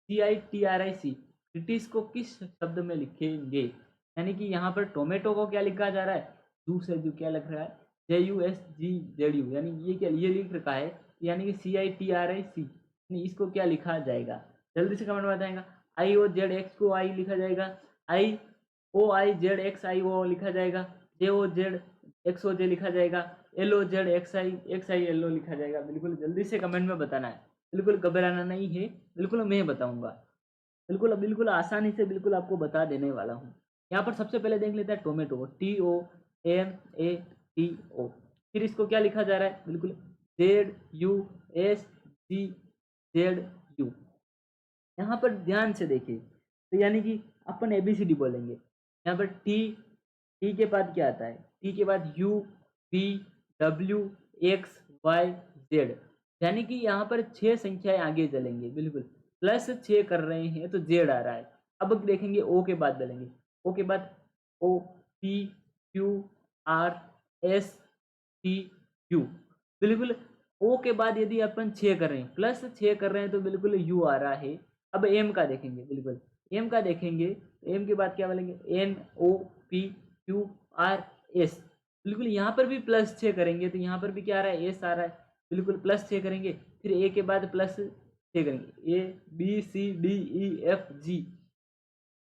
CITRIC ब्रिटिश को किस शब्द में लिखेंगे? यानी कि यहाँ पर टोमेटो को क्या लिखा जा रहा है? जू से जो क्या लिख रहा है? JUSGZU, यानी ये क्या ये लिख रखा है, यानी कि CITRIC, यानी इसको क्या लिखा जाएगा? जल्दी से कमेंट में बताएगा। IOZX को आई लिखा जाएगा, IOIZXIO लिखा जाएगा, JOZXOJ लिखा जाएगा, LOZXIXILO लिखा जाएगा। बिल्कुल जल्दी से कमेंट में बताना है, बिल्कुल घबराना नहीं है। बिल्कुल मैं बताऊंगा, बिल्कुल बिल्कुल आसानी से बिल्कुल आपको बता देने वाला हूँ। यहाँ पर सबसे पहले देख लेते हैं टोमेटो, TOMATO। फिर इसको क्या लिखा जा रहा है? बिल्कुल ZUSGZU। यहाँ पर ध्यान से देखिए, तो यानी कि अपन ABCD बोलेंगे। यहाँ पर टी के बाद क्या आता है? टी के बाद UVWXYZ, यानी कि यहाँ पर 6 संख्याएं आगे चलेंगे। बिल्कुल +6 कर रहे हैं तो जेड आ रहा है। अब देखेंगे ओ के बाद डालेंगे, ओ के बाद O, P, Q, R, S, T, U. बिल्कुल ओ के बाद यदि अपन 6 कर रहे हैं, प्लस 6 कर रहे हैं तो बिल्कुल यू आ रहा है। अब एम का देखेंगे, बिल्कुल एम का देखेंगे, एम के बाद क्या बोलेंगे, N, O, P, Q, R, S. बिल्कुल यहाँ पर भी प्लस 6 करेंगे तो यहाँ पर भी क्या आ रहा है, एस आ रहा है। बिल्कुल प्लस 6 करेंगे, फिर ए के बाद प्लस 6 करेंगे, ए, B, C, D, E, F, G,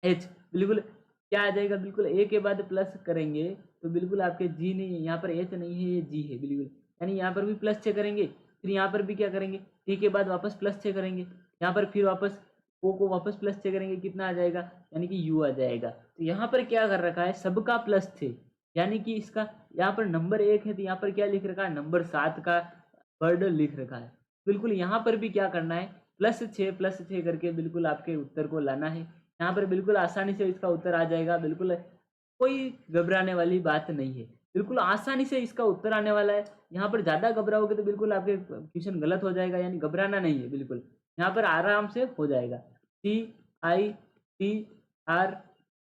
H. बिल्कुल क्या आ जाएगा, बिल्कुल ए के बाद प्लस करेंगे तो बिल्कुल आपके जी नहीं है, यहाँ पर एच नहीं है, ये जी है। बिल्कुल यानी यहाँ पर भी प्लस 6 करेंगे, फिर यहाँ पर भी क्या करेंगे, टी के बाद वापस प्लस 6 करेंगे, यहाँ पर फिर वापस ओ को वापस प्लस 6 करेंगे, कितना आ जाएगा, यानी कि यू आ जाएगा। तो यहाँ पर क्या कर रखा है, सबका प्लस 6, यानी कि इसका यहाँ पर नंबर 1 है तो यहाँ पर क्या लिख रखा है, नंबर 7 का वर्ड लिख रखा है। बिल्कुल यहाँ पर भी क्या करना है, प्लस 6 करके बिल्कुल आपके उत्तर को लाना है। यहाँ पर बिल्कुल आसानी से इसका उत्तर आ जाएगा, बिल्कुल कोई घबराने वाली बात नहीं है, बिल्कुल आसानी से इसका उत्तर आने वाला है। यहाँ पर ज़्यादा घबराओगे तो बिल्कुल आपके क्वेश्चन गलत हो जाएगा, यानी घबराना नहीं है, बिल्कुल यहाँ पर आराम से हो जाएगा। सी, आई, टी, आर,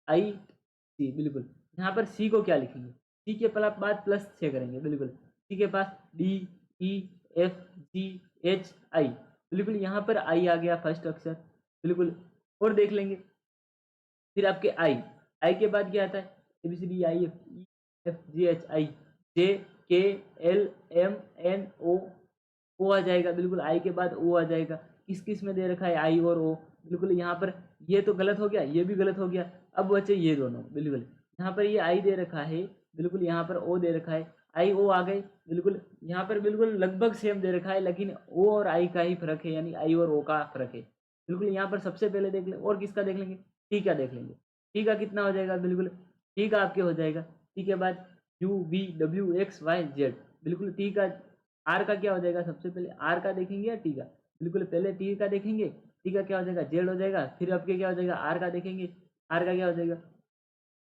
आई, सी। बिल्कुल यहाँ पर सी को क्या लिखेंगे, सी के बाद प्लस 6 करेंगे, बिल्कुल सी के पास D, E, F, G, H, आई। बिल्कुल यहाँ पर आई आ गया फर्स्ट अक्षर, बिल्कुल और देख लेंगे। फिर आपके आई, आई के बाद क्या आता है, A B C D I F E F G H I J K L M N O आ जाएगा। बिल्कुल आई के बाद ओ आ जाएगा। किस किस में दे रखा है, आई और ओ। बिल्कुल यहाँ पर ये तो गलत हो गया, ये भी गलत हो गया, अब बचे ये दोनों। बिल्कुल यहाँ पर ये आई दे रखा है, बिल्कुल यहाँ पर ओ दे रखा है, आई ओ आ गए। बिल्कुल यहाँ पर बिल्कुल लगभग सेम दे रखा है, लेकिन ओ और आई का ही फर्क है, यानी आई और ओ का फर्क है। बिल्कुल यहाँ पर सबसे पहले देख लें, और किसका देख लेंगे, टी का देख लेंगे। टी का कितना हो जाएगा, बिल्कुल टी का आपके हो जाएगा, टी के बाद U V W X Y Z. बिल्कुल टी का, आर का क्या हो जाएगा, सबसे पहले आर का देखेंगे या टी का, बिल्कुल पहले टी का देखेंगे, टी का क्या हो जाएगा, जेड हो जाएगा। फिर आपके क्या हो जाएगा, आर का देखेंगे, आर का क्या हो जाएगा,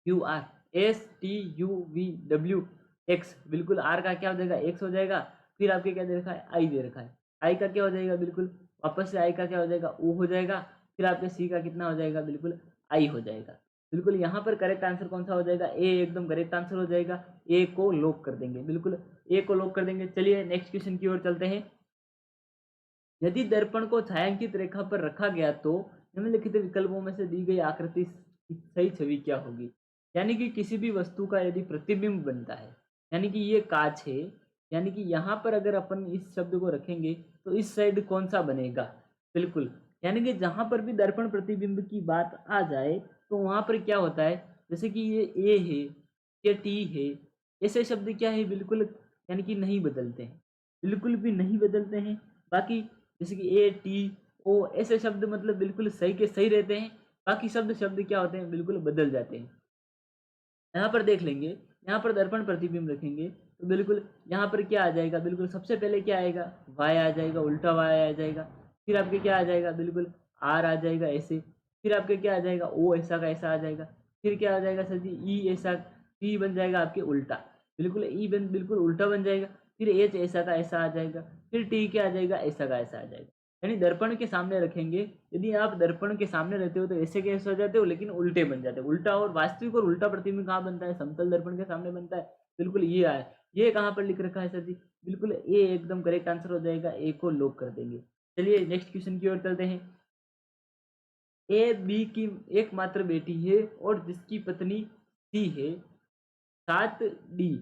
Q R S T you V W x. बिल्कुल आर का क्या हो जाएगा, एक्स हो जाएगा। फिर आपके क्या दे रखा है, आई दे रखा है, आई का क्या हो जाएगा, बिल्कुल वापस से आई का क्या हो जाएगा, ओ हो जाएगा। फिर आपके सी का कितना हो जाएगा, बिल्कुल आई हो जाएगा। बिल्कुल यहाँ पर करेक्ट आंसर कौन सा हो जाएगा, ए एकदम करेक्ट आंसर हो जाएगा। ए को लॉक कर देंगे, बिल्कुल ए को लॉक कर देंगे। चलिए नेक्स्ट क्वेश्चन की ओर चलते हैं। यदि दर्पण को छायांकित रेखा पर रखा गया तो निम्नलिखित विकल्पों में से दी गई आकृति की सही छवि क्या होगी। यानी कि किसी भी वस्तु का यदि प्रतिबिंब बनता है, यानी कि ये कांच है, यानी कि यहाँ पर अगर अपन इस शब्द को रखेंगे तो इस साइड कौन सा बनेगा, बिल्कुल यानी कि जहाँ पर भी दर्पण प्रतिबिंब की बात आ जाए तो वहाँ पर क्या होता है, जैसे कि ये ए है, ये टी है, ऐसे शब्द क्या है, बिल्कुल यानी कि नहीं बदलते हैं, बिल्कुल भी नहीं बदलते हैं। बाकी जैसे कि ए टी ओ ऐसे शब्द मतलब बिल्कुल सही के सही रहते हैं, बाकी शब्द क्या होते हैं, बिल्कुल बदल जाते हैं। यहाँ पर देख लेंगे, यहाँ पर दर्पण प्रतिबिंब रखेंगे तो बिल्कुल यहाँ पर क्या आ जाएगा, बिल्कुल सबसे पहले क्या आएगा, वाई आ जाएगा, उल्टा वाई आ जाएगा। फिर आपके क्या आ जाएगा, बिल्कुल आर आ जाएगा ऐसे। फिर आपके क्या आ जाएगा, ओ ऐसा का ऐसा आ जाएगा। फिर क्या आ जाएगा सर जी, ई ऐसा, टी बन जाएगा आपके उल्टा, बिल्कुल ई बन बिल्कुल उल्टा बन जाएगा। फिर एच ऐसा का ऐसा आ जाएगा। फिर टी क्या आ जाएगा, ऐसा का ऐसा आ जाएगा। यानी दर्पण के सामने रखेंगे, यदि आप दर्पण के सामने रहते हो तो ऐसे कैसे हो जाते हो, लेकिन उल्टे बन जाते हो। उल्टा और वास्तविक और उल्टा प्रतिबिंब कहाँ बनता है, समतल दर्पण के सामने बनता है। बिल्कुल ये आए, ये कहाँ पर लिख रखा है सर जी, बिल्कुल ए एकदम करेक्ट आंसर हो जाएगा, ए को लॉक कर देंगे। चलिए नेक्स्ट क्वेश्चन की ओर चलते हैं। ए बी की एकमात्र बेटी है और जिसकी पत्नी सी है। 7 डी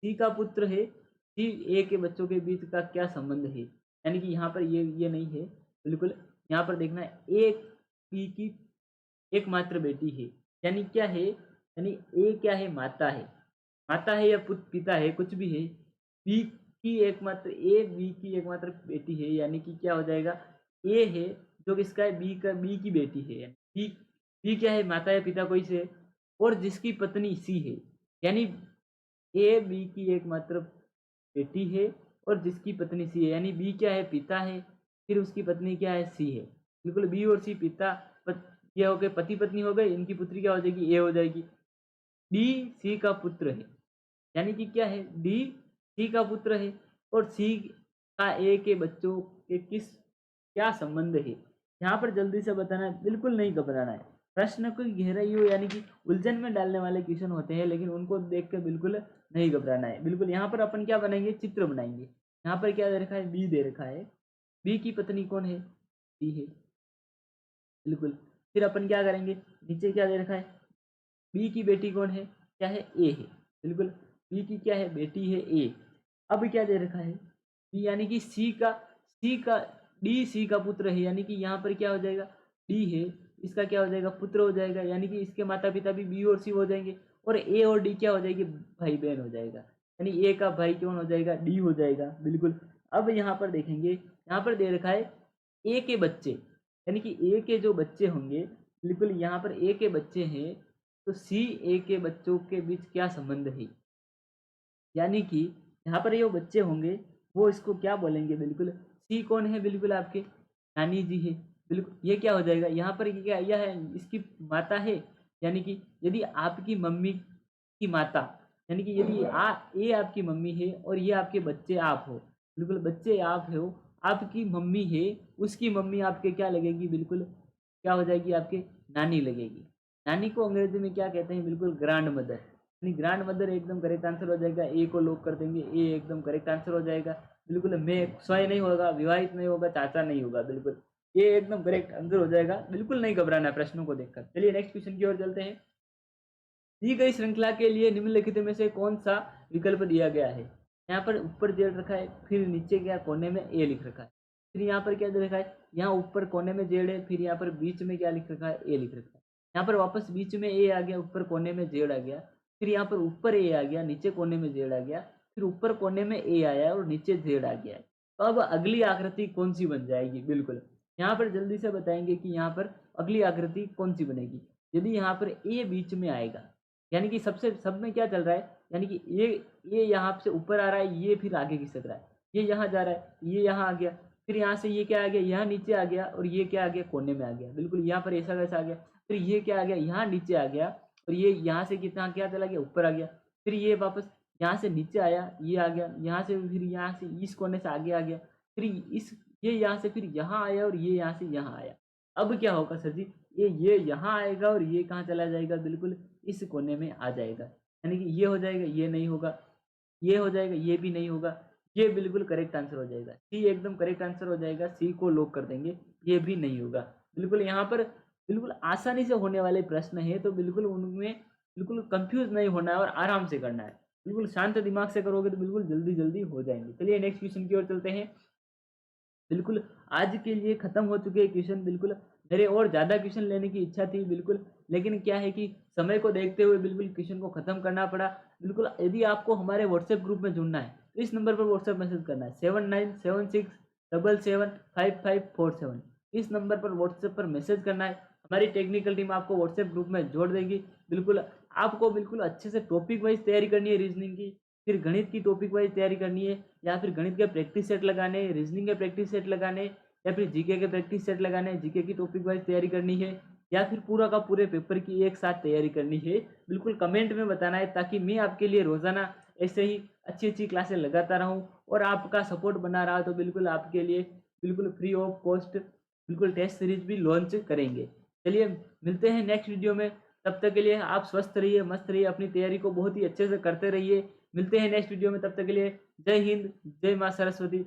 सी का पुत्र है, सी ए के बच्चों के बीच का क्या संबंध है। यानी कि यहाँ पर ये नहीं है, बिल्कुल यहाँ पर देखना है, ए बी की एकमात्र बेटी है, यानी क्या है, यानी ए क्या है, माता है, माता है या पिता है, कुछ भी है। बी की एकमात्र, ए बी की एकमात्र बेटी है, यानी कि क्या हो जाएगा, ए है जो किसका है, बी की बेटी है। बी बी क्या है, माता या पिता कोई से, और जिसकी पत्नी सी है, यानी ए बी की एकमात्र बेटी है और जिसकी पत्नी सी है, यानी बी क्या है, पिता है, फिर उसकी पत्नी क्या है, सी है। बिल्कुल बी और सी पिता ये हो गए, पति पत्नी हो गए, इनकी पुत्री क्या हो जाएगी, ए हो जाएगी। डी सी का पुत्र है, यानी कि क्या है, डी सी का पुत्र है और सी का ए के बच्चों के किस क्या संबंध है। यहाँ पर जल्दी से बताना है, बिल्कुल नहीं घबराना है। प्रश्न की गहराई हो यानी कि उलझन में डालने वाले क्वेश्चन होते हैं, लेकिन उनको देख के बिल्कुल नहीं घबराना है। बिल्कुल यहाँ पर अपन क्या बनाएंगे, चित्र बनाएंगे। यहाँ पर क्या दे रखा है, बी दे रखा है। बी की पत्नी कौन है, सी है। बिल्कुल, फिर अपन क्या करेंगे, नीचे क्या दे रखा है, बी की बेटी कौन है, क्या है, ए है। बिल्कुल, बी की क्या है, बेटी है ए। अब क्या दे रखा है, बी यानी कि सी का डी सी का पुत्र है, यानी कि यहाँ पर क्या हो जाएगा, डी है, इसका क्या हो जाएगा, पुत्र हो जाएगा, यानी कि इसके माता पिता भी बी और सी हो जाएंगे। और ए और डी क्या हो जाएगी, भाई बहन हो जाएगा, यानी ए का भाई कौन हो जाएगा, डी हो जाएगा। बिल्कुल, अब यहाँ पर देखेंगे, यहाँ पर दे रखा है ए के बच्चे, यानी कि ए के जो बच्चे होंगे, बिल्कुल यहाँ पर ए के बच्चे हैं, तो सी ए के बच्चों के बीच क्या संबंध है, यानी कि यहाँ पर ये बच्चे होंगे वो इसको क्या बोलेंगे, बिल्कुल सी कौन है, बिल्कुल आपके नानी जी है। बिल्कुल, ये क्या हो जाएगा, यहाँ पर ये क्या, यह है इसकी माता है, यानी कि यदि आपकी मम्मी की माता, यानी कि यदि ये आपकी मम्मी है और ये आपके बच्चे आप हो, बिल्कुल बच्चे आप हो, आपकी मम्मी है, उसकी मम्मी आपके क्या लगेगी, बिल्कुल क्या हो जाएगी, आपके नानी लगेगी। नानी को अंग्रेजी में क्या कहते हैं, बिल्कुल ग्रैंड मदर, यानी ग्रैंड मदर एकदम करेक्ट आंसर हो जाएगा। ए को लॉक कर देंगे, ए एकदम करेक्ट आंसर हो जाएगा। बिल्कुल, मैं स्वयं नहीं होगा, विवाहित नहीं होगा, चाचा नहीं होगा, बिल्कुल ये एकदम करेक्ट आंसर हो जाएगा। बिल्कुल नहीं घबराना है प्रश्नों को देखकर। चलिए नेक्स्ट क्वेश्चन की ओर चलते हैं। दी गई श्रृंखला के लिए निम्नलिखित में से कौन सा विकल्प दिया गया है। यहाँ पर ऊपर दे रखा है, फिर नीचे क्या कोने में ए लिख रखा है, फिर यहाँ पर क्या दे रखा है, यहाँ ऊपर कोने में जेड है, फिर यहाँ पर बीच में क्या लिख रखा है, ए लिख रखा है। यहाँ पर वापस बीच में ए आ गया, ऊपर कोने में जेड आ गया, फिर यहाँ पर ऊपर ए आ गया, नीचे कोने में जेड आ गया, फिर ऊपर कोने में ए आया और नीचे जेड आ गया। तो अब अगली आकृति कौन सी बन जाएगी, बिल्कुल यहाँ पर जल्दी से बताएंगे कि यहाँ पर अगली आकृति कौन सी बनेगी। यदि यहाँ पर ए बीच में आएगा, यानी कि सबसे सब में क्या चल रहा है, यानी कि ये यहाँ से ऊपर आ रहा है, ये फिर आगे खिसक रहा है, ये यहाँ जा रहा है, ये यहाँ आ गया, फिर यहाँ से ये क्या आ गया, यहाँ नीचे आ गया, और ये क्या आ गया, कोने में आ गया। बिल्कुल, यहाँ पर ऐसा वैसा आ गया, फिर ये क्या आ गया, यहाँ नीचे आ गया, और ये यहाँ से कितना क्या चला गया, ऊपर आ गया, फिर ये वापस यहाँ से नीचे आया, ये आ गया, यहाँ से फिर यहाँ से इस कोने से आगे आ गया, फिर ये यहाँ से फिर यहाँ आया, और ये यहाँ से यहाँ आया। अब क्या होगा सर जी, ये यहाँ आएगा और ये कहाँ चला जाएगा, बिल्कुल इस कोने में आ जाएगा, यानी कि ये हो जाएगा, ये नहीं होगा, ये हो जाएगा, ये भी नहीं होगा, ये बिल्कुल करेक्ट आंसर हो जाएगा। सी एकदम करेक्ट आंसर हो जाएगा, सी को लॉक कर देंगे, ये भी नहीं होगा। बिल्कुल यहाँ पर बिल्कुल आसानी से होने वाले प्रश्न है, तो बिल्कुल उनमें बिल्कुल कंफ्यूज नहीं होना है और आराम से करना है। बिल्कुल शांत दिमाग से करोगे तो बिल्कुल जल्दी जल्दी हो जाएंगे। चलिए नेक्स्ट क्वेश्चन की ओर चलते हैं। बिल्कुल आज के लिए खत्म हो चुके हैं क्वेश्चन। बिल्कुल मेरे और ज़्यादा क्वेश्चन लेने की इच्छा थी, बिल्कुल, लेकिन क्या है कि समय को देखते हुए बिल्कुल क्वेश्चन को ख़त्म करना पड़ा। बिल्कुल यदि आपको हमारे व्हाट्सएप ग्रुप में जुड़ना है तो इस नंबर पर व्हाट्सएप मैसेज करना है 7976775547। इस नंबर पर व्हाट्सएप पर मैसेज करना है, हमारी टेक्निकल टीम आपको व्हाट्सएप ग्रुप में जोड़ देगी। बिल्कुल आपको बिल्कुल अच्छे से टॉपिक वाइज तैयारी करनी है, रीजनिंग की, फिर गणित की टॉपिक वाइज तैयारी करनी है, या फिर गणित के प्रैक्टिस सेट लगाने, रीजनिंग के प्रैक्टिस सेट लगाने, या फिर जीके के प्रैक्टिस सेट लगाने, जीके की टॉपिक वाइज तैयारी करनी है, या फिर पूरा का पूरे पेपर की एक साथ तैयारी करनी है। बिल्कुल कमेंट में बताना है, ताकि मैं आपके लिए रोजाना ऐसे ही अच्छी अच्छी क्लासें लगाता रहूं और आपका सपोर्ट बना रहा, तो बिल्कुल आपके लिए बिल्कुल फ्री ऑफ कॉस्ट बिल्कुल टेस्ट सीरीज भी लॉन्च करेंगे। चलिए मिलते हैं नेक्स्ट वीडियो में, तब तक के लिए आप स्वस्थ रहिए, मस्त रहिए, अपनी तैयारी को बहुत ही अच्छे से करते रहिए। मिलते हैं नेक्स्ट वीडियो में, तब तक के लिए जय हिंद, जय माँ सरस्वती।